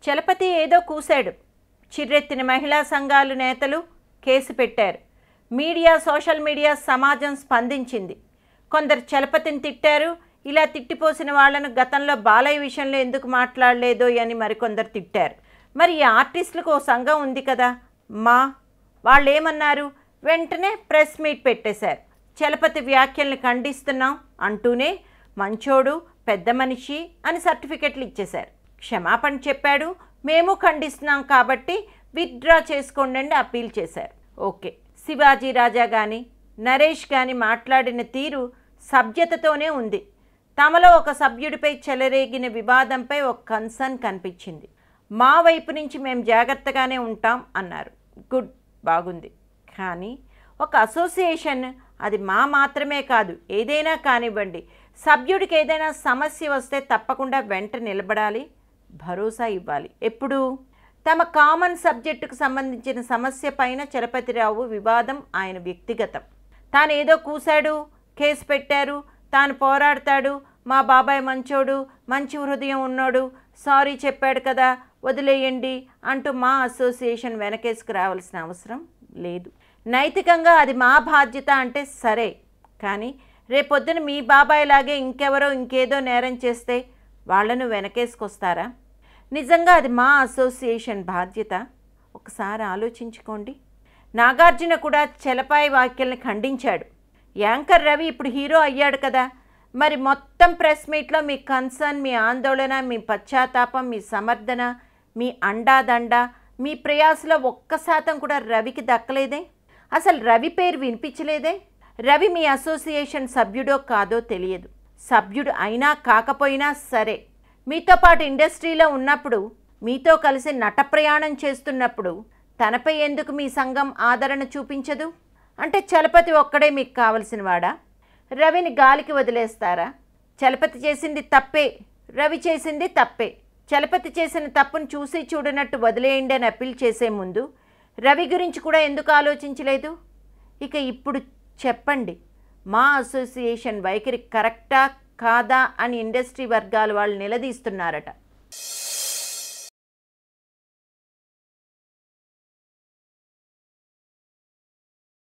చలపతి ఏదో కూశాడు. చిర్రెత్తిన మహిళా సంఘాలు నేతలు కేసు పెట్టారు. మీడియా, సోషల్ మీడియా, సమాజం స్పందించింది. కొందరు చలపతిని తిట్టారు. ఇలా తిట్టిపోసిన వాళ్లను గతంలో బాలయ్య విషయంలో ఎందుకు మాట్లాడలేదో అని మరికొందరు తిట్టారు. మరి ఈ ఆర్టిస్టులకు ఓ సంఘం ఉంది కదా, వాళ్ళు ఏమన్నారు? వెంటనే ప్రెస్ మీట్ పెట్టేశారు. చలపతి వ్యాఖ్యల్ని ఖండిస్తున్నాం అంటూనే మంచోడు, పెద్ద మనిషి అని సర్టిఫికెట్లు ఇచ్చేశారు. క్షమాపణ చెప్పాడు, మేము ఖండిస్తున్నాం కాబట్టి విత్డ్రా చేసుకోండి అని అప్పీల్ చేశారు. ఓకే, శివాజీ రాజా కానీ నరేష్ కానీ మాట్లాడిన తీరు సభ్యతతోనే ఉంది. తమలో ఒక సభ్యుడిపై చెలరేగిన వివాదంపై ఒక కన్సర్న్ కనిపించింది. మా వైపు నుంచి మేము జాగ్రత్తగానే ఉంటాం అన్నారు. గుడ్, బాగుంది. కానీ ఒక అసోసియేషన్, అది మాత్రమే కాదు, ఏదైనా కానివ్వండి, సభ్యుడికి ఏదైనా సమస్య వస్తే తప్పకుండా వెంట నిలబడాలి, భరోసా ఇవ్వాలి. ఎప్పుడు? తమ కామన్ సబ్జెక్టుకు సంబంధించిన సమస్య పైన చలపతిరావు వివాదం ఆయన వ్యక్తిగతం. తాను ఏదో కూశాడు, కేసు పెట్టారు, తాను పోరాడతాడు, మా బాబాయ్ మంచోడు, మంచి హృదయం ఉన్నాడు, సారీ చెప్పాడు కదా వదిలేయండి అంటూ మా అసోసియేషన్ వెనకేసుకు రావాల్సిన అవసరం లేదు. నైతికంగా అది మా బాధ్యత అంటే సరే, కానీ రేపొద్దున మీ బాబాయ్ లాగే ఇంకెవరో ఇంకేదో నేరం చేస్తే వాళ్లను వెనకేసుకొస్తారా? నిజంగా అది మా అసోసియేషన్ బాధ్యత. ఒకసారి ఆలోచించుకోండి. నాగార్జున కూడా చలపాయి వ్యాఖ్యల్ని ఖండించాడు. యాంకర్ రవి ఇప్పుడు హీరో అయ్యాడు కదా, మరి మొత్తం ప్రెస్ మీట్లో మీ కన్సర్న్, మీ ఆందోళన, మీ పశ్చాత్తాపం, మీ సమర్థన, మీ అండాదండ, మీ ప్రయాసలో 1% కూడా రవికి దక్కలేదే? అసలు రవి పేరు వినిపించలేదే? రవి మీ అసోసియేషన్ సభ్యుడో కాదో తెలియదు. సభ్యుడు అయినా కాకపోయినా సరే, మీతో పాటు ఇండస్ట్రీలో ఉన్నప్పుడు, మీతో కలిసి నట ప్రయాణం చేస్తున్నప్పుడు తనపై ఎందుకు మీ సంఘం ఆదరణ చూపించదు? అంటే చలపతి ఒక్కడే మీకు కావలసిన వాడా? రవిని గాలికి వదిలేస్తారా? చలపతి చేసింది తప్పే, రవి చేసింది తప్పే. చలపతి చేసిన తప్పును చూసి చూడనట్టు వదిలేయండి అని అప్పీల్ చేసే ముందు రవి గురించి కూడా ఎందుకు ఆలోచించలేదు? ఇక ఇప్పుడు చెప్పండి, మా అసోసియేషన్ వైఖరి కరెక్టా కాదా అని ఇండస్ట్రీ వర్గాలు వాళ్ళు నిలదీస్తున్నారట.